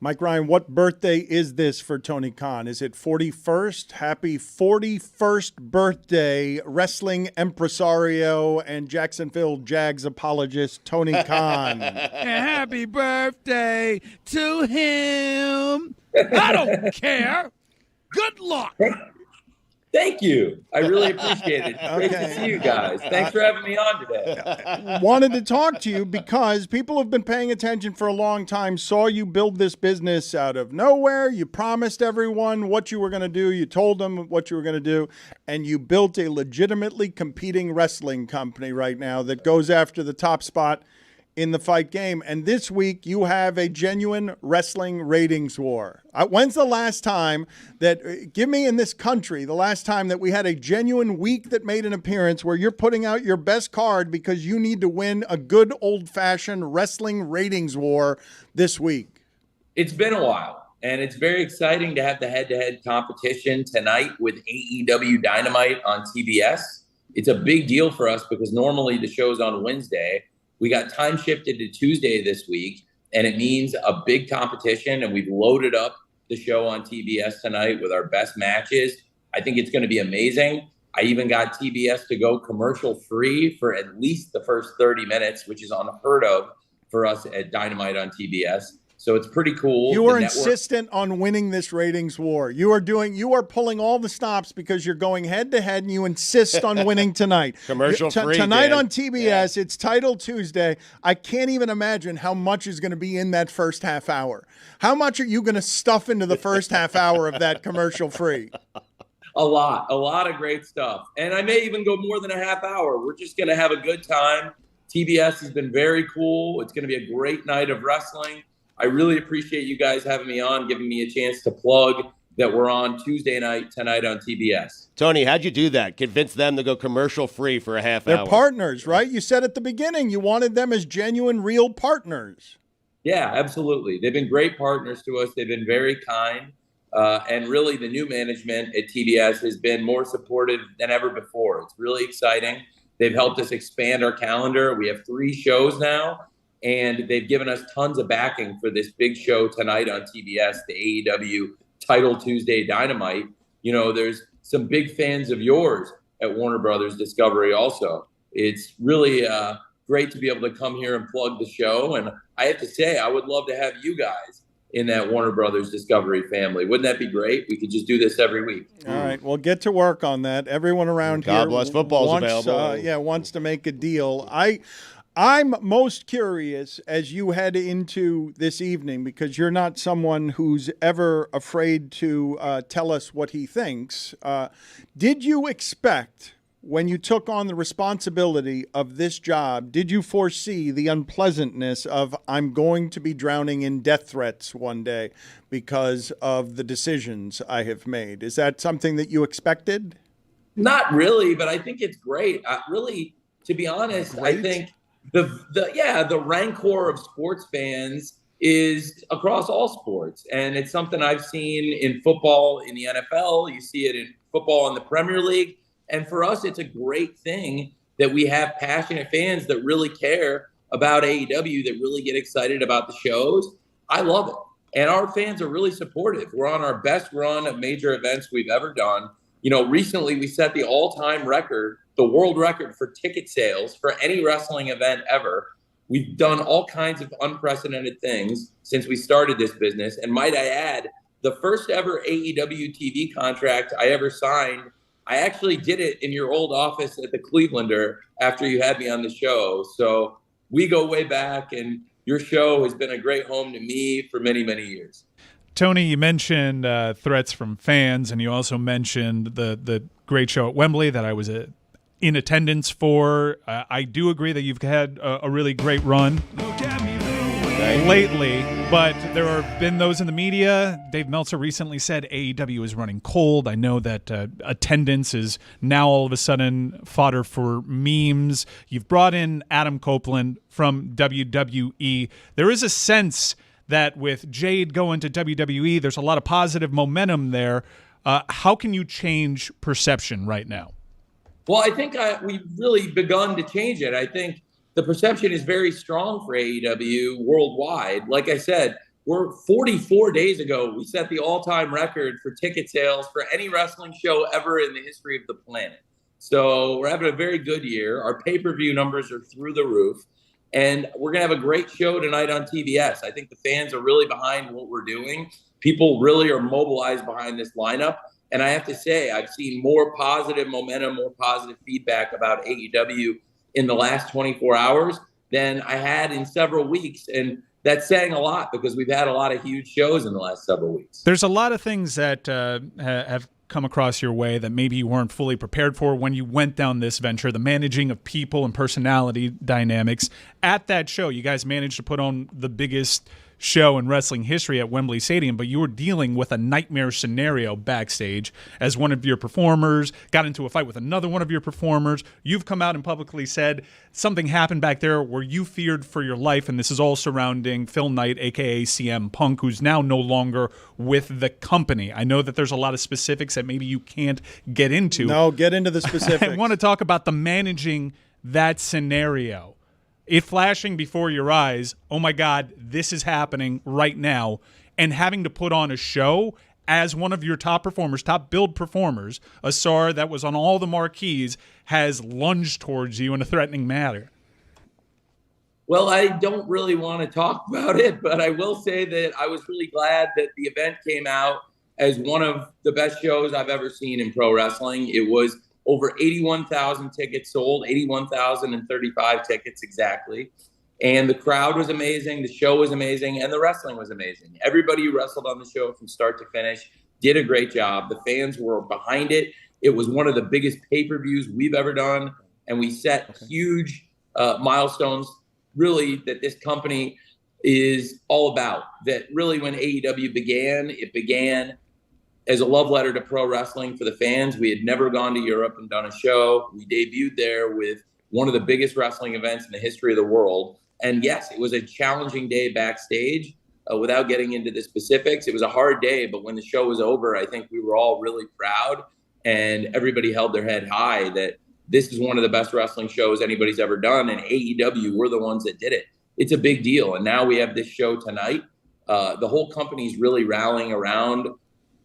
Mike Ryan, what birthday is this for Tony Khan? Is it 41st? Happy 41st birthday, wrestling impresario and Jacksonville Jags apologist, Tony Khan. Happy birthday to him. I don't care. Good luck. Thank you. I really appreciate it. Great to see you guys. Thanks for having me on today. Wanted to talk to you because people have been paying attention for a long time, saw you build this business out of nowhere. You promised everyone what you were going to do. You told them what you were going to do. And you built a legitimately competing wrestling company right now that goes after the top spot in the fight game. And this week you have a genuine wrestling ratings war. When's the last time that, give me in this country, the last time that we had a genuine week that made an appearance where you're putting out your best card because you need to win a good old-fashioned wrestling ratings war this week? It's been a while, and it's very exciting to have the head-to-head competition tonight with AEW Dynamite on TBS. It's a big deal for us because normally the show's on Wednesday. We got time shifted to Tuesday this week, and it means a big competition, and we've loaded up the show on TBS tonight with our best matches. I think it's going to be amazing. I even got TBS to go commercial-free for at least the first 30 minutes, which is unheard of for us at Dynamite on TBS. So it's pretty cool. You are insistent on winning this ratings war. You are pulling all the stops because you're going head to head and you insist on winning tonight. Commercial free. Tonight Dan. on TBS, It's Title Tuesday. I can't even imagine how much is going to be in that first half hour. How much are you going to stuff into the first half hour of that commercial free? A lot of great stuff. And I may even go more than a half hour. We're just going to have a good time. TBS has been very cool. It's going to be a great night of wrestling. I really appreciate you guys having me on, giving me a chance to plug that we're on Tuesday night, tonight on TBS. Tony, how'd you do that? Convince them to go commercial free for a half hour. They're partners, right? You said at the beginning you wanted them as genuine, real partners. Yeah, absolutely. They've been great partners to us. They've been very kind. And really the new management at TBS has been more supportive than ever before. It's really exciting. They've helped us expand our calendar. We have 3 shows now. And they've given us tons of backing for this big show tonight on TBS, the AEW Title Tuesday Dynamite. You know, there's some big fans of yours at Warner Brothers Discovery also. It's really great to be able to come here and plug the show. And I have to say, I would love to have you guys in that Warner Brothers Discovery family. Wouldn't that be great? We could just do this every week. All right, well, get to work on that. Everyone around God here bless football's available. Wants to make a deal. I'm most curious as you head into this evening, because you're not someone who's ever afraid to tell us what he thinks. Did you expect, when you took on the responsibility of this job, did you foresee the unpleasantness of I'm going to be drowning in death threats one day because of the decisions I have made? Is that something that you expected? Not really, but I think it's great. Really, to be honest, Great? I think the rancor of sports fans is across all sports. And it's something I've seen in football in the NFL. You see it in football in the Premier League. And for us, it's a great thing that we have passionate fans that really care about AEW, that really get excited about the shows. I love it. And our fans are really supportive. We're on our best run of major events we've ever done. You know, recently we set the all-time record, the world record for ticket sales for any wrestling event ever. We've done all kinds of unprecedented things since we started this business. And might I add, the first ever AEW TV contract I ever signed, I actually did it in your old office at the Clevelander after you had me on the show. So we go way back, and your show has been a great home to me for many, many years. Tony, you mentioned threats from fans, and you also mentioned the great show at Wembley that I was in attendance for. I do agree that you've had a really great run lately, but there have been those in the media. Dave Meltzer recently said AEW is running cold. I know that attendance is now all of a sudden fodder for memes. You've brought in Adam Copeland from WWE. There is a sense that with Jade going to WWE, there's a lot of positive momentum there. How can you change perception right now? Well, I think we've really begun to change it. I think the perception is very strong for AEW worldwide. Like I said, we're 44 days ago, we set the all-time record for ticket sales for any wrestling show ever in the history of the planet. So we're having a very good year. Our pay-per-view numbers are through the roof. And we're going to have a great show tonight on TBS. I think the fans are really behind what we're doing. People really are mobilized behind this lineup. And I have to say, I've seen more positive momentum, more positive feedback about AEW in the last 24 hours than I had in several weeks. And that's saying a lot because we've had a lot of huge shows in the last several weeks. There's a lot of things that have come across your way that maybe you weren't fully prepared for when you went down this venture, the managing of people and personality dynamics. At that show, you guys managed to put on the biggest show in wrestling history at Wembley Stadium, but you were dealing with a nightmare scenario backstage as one of your performers got into a fight with another one of your performers. You've come out and publicly said something happened back there where you feared for your life, and this is all surrounding Phil Knight, aka CM Punk, who's now no longer with the company. I know that there's a lot of specifics that maybe you can't get into. No, get into the specifics. I want to talk about the managing that scenario. It flashing before your eyes, oh my God, this is happening right now, and having to put on a show as one of your top performers, top billed performers, a star that was on all the marquees, has lunged towards you in a threatening manner. Well, I don't really want to talk about it, but I will say that I was really glad that the event came out as one of the best shows I've ever seen in pro wrestling. It was over 81,000 tickets sold, 81,035 tickets exactly. And the crowd was amazing, the show was amazing, and the wrestling was amazing. Everybody who wrestled on the show from start to finish did a great job. The fans were behind it. It was one of the biggest pay-per-views we've ever done, and we set huge milestones, really, that this company is all about. That really, when AEW began, it began as a love letter to pro wrestling for the fans. We had never gone to Europe and done a show. We debuted there with one of the biggest wrestling events in the history of the world. And yes, it was a challenging day backstage. Without getting into the specifics, it was a hard day, but when the show was over, I think we were all really proud and everybody held their head high that this is one of the best wrestling shows anybody's ever done. And AEW, we're the ones that did it. It's a big deal. And now we have this show tonight. The whole company's really rallying around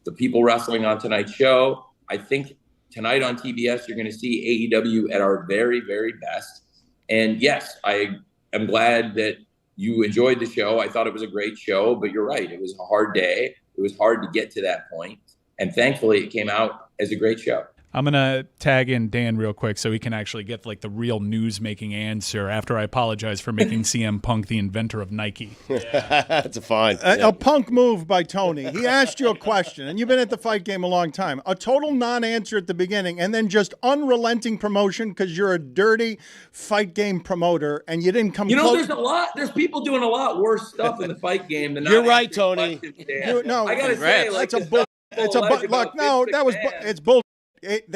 the people wrestling on tonight's show. I think tonight on TBS, you're going to see AEW at our very, very best. And yes, I am glad that you enjoyed the show. I thought it was a great show, but you're right. It was a hard day. It was hard to get to that point. And thankfully, it came out as a great show. I'm going to tag in Dan real quick so he can actually get like the real news-making answer after I apologize for making CM Punk the inventor of Nike. That's a fine. A punk move by Tony. He asked you a question, and you've been at the fight game a long time. A total non-answer at the beginning, and then just unrelenting promotion because you're a dirty fight game promoter, and you didn't come close. There's people doing a lot worse stuff in the fight game than You're right, Tony. No, I got to say, like, that's a bull. It's a look. No, that was it's bull.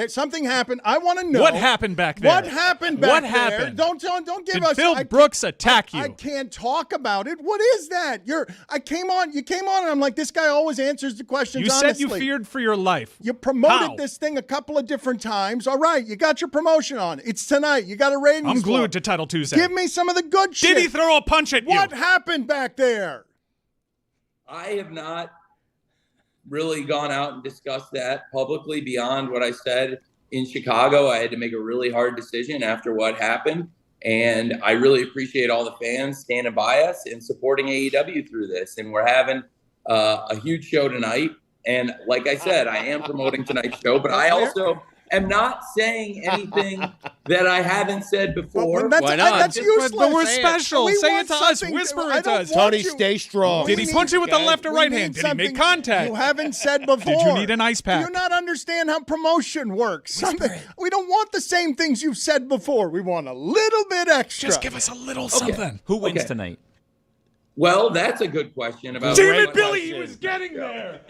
Something happened. I want to know what happened back there. What happened back there? Happened? Don't give Did us. Phil Brooks attack you? I can't talk about it. What is that? You came on, and I'm like, this guy always answers the questions. You honestly. said you feared for your life. You promoted this thing a couple of different times. All right, you got your promotion on. It's tonight. You got a rating. I'm glued to Title Tuesday. Give me some of the good shit. Did he throw a punch at you? What happened back there? I have not really gone out and discussed that publicly beyond what I said in Chicago. I had to make a really hard decision after what happened. And I really appreciate all the fans standing by us and supporting AEW through this. And we're having a huge show tonight. And like I said, I am promoting tonight's show, but I also am not saying anything that I haven't said before. Why not? That's useless. But we're special. Say it to us. something- Whisper I it to don't us. want Tony, you- stay strong. Did he punch you with the left or We right need hand? Did he make something contact? You haven't said before. Did you need an ice pack? Do you not understand how promotion works? We don't want the same things you've said before. We want a little bit extra. Just give us a little something. Who wins Okay. tonight? Well, that's a good question. About Damn what it, Billy, he question. was getting there.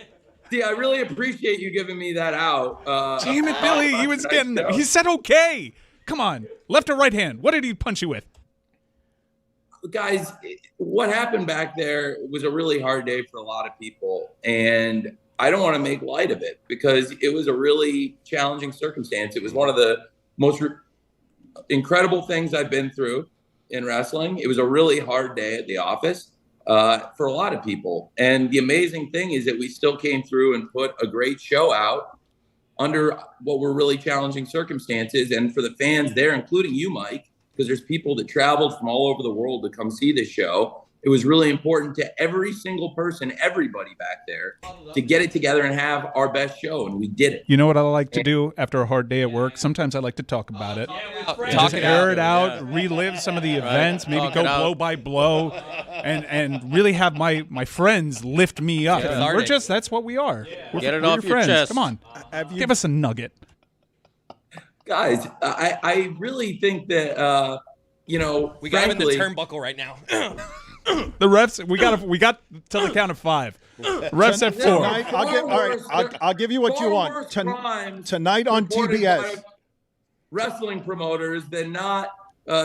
See, I really appreciate you giving me that out. Damn it, Billy, he was getting there. He said okay. Come on. Left or right hand? What did he punch you with? Guys, what happened back there was a really hard day for a lot of people. And I don't want to make light of it because it was a really challenging circumstance. It was one of the most incredible things I've been through in wrestling. It was a really hard day at the office. for a lot of people. And the amazing thing is that we still came through and put a great show out under what were really challenging circumstances. And for the fans there, including you, Mike, because there's people that traveled from all over the world to come see this show, it was really important to every single person, everybody back there, to get it together and have our best show, and we did it. You know what I like to do after a hard day at work? Sometimes I like to talk about it. Talk Air it out, relive some of the events, maybe go blow by blow, and really have my friends lift me up. And we're just, that's what we are. We're, Get it we're off your friends. chest. Come on. Give us a nugget. Guys, I really think that, We got him in the frankly, turnbuckle right now. The refs, we got till the count of 5. Refs at 4. Tonight, I'll give you what you want. Tonight on TBS. Wrestling promoters than not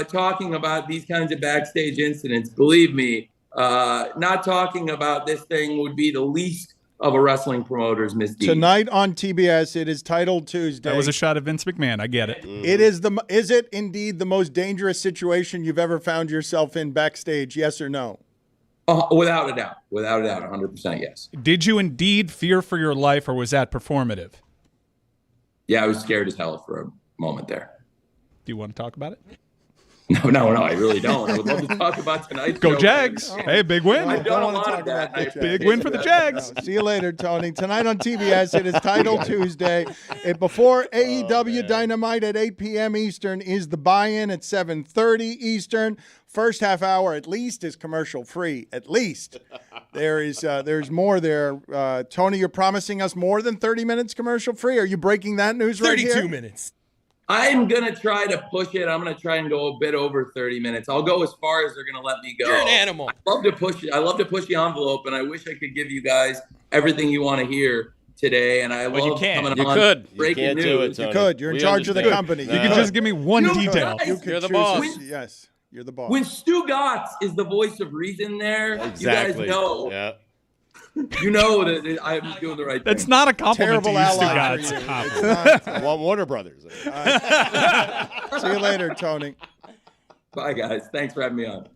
talking about these kinds of backstage incidents. Believe me, not talking about this thing would be the least of a wrestling promoter's misdeed. Tonight on TBS, it is Title Tuesday. That was a shot at Vince McMahon. I get it. Is it indeed the most dangerous situation you've ever found yourself in backstage? Yes or no? Without a doubt, 100% yes. Did you indeed fear for your life, or was that performative? Yeah, I was scared as hell for a moment there. Do you want to talk about it? No, I really don't. I would love to talk about tonight's Go show. Jags. Hey, big win. I've done a wanna lot talk of that. about the Big win for the Jags. See you later, Tony. Tonight on TBS, it is Title Tuesday. Before AEW Dynamite at 8 p.m. Eastern is the buy-in at 7:30 Eastern. First half hour at least is commercial free. At least. There's more there. Tony, you're promising us more than 30 minutes commercial free? Are you breaking that news right here? 32 minutes. I'm going to try to push it. I'm going to try and go a bit over 30 minutes. I'll go as far as they're going to let me go. You're an animal. I love to push the envelope, and I wish I could give you guys everything you want to hear today. And I love you can't. coming You on could. You breaking can't news. do it, Tony. You could. You're in We charge of the understand. company. You can just give me one You detail. guys- You could You're the choose boss. to- Yes, you're the boss. When Stu Gotts is the voice of reason there, Exactly. you guys know. Yeah. You know that I'm doing the right thing. That's not a compliment Terrible to you, Stu ally Gotts. for you. It's not. I want Warner Brothers. See you later, Tony. Bye, guys. Thanks for having me on.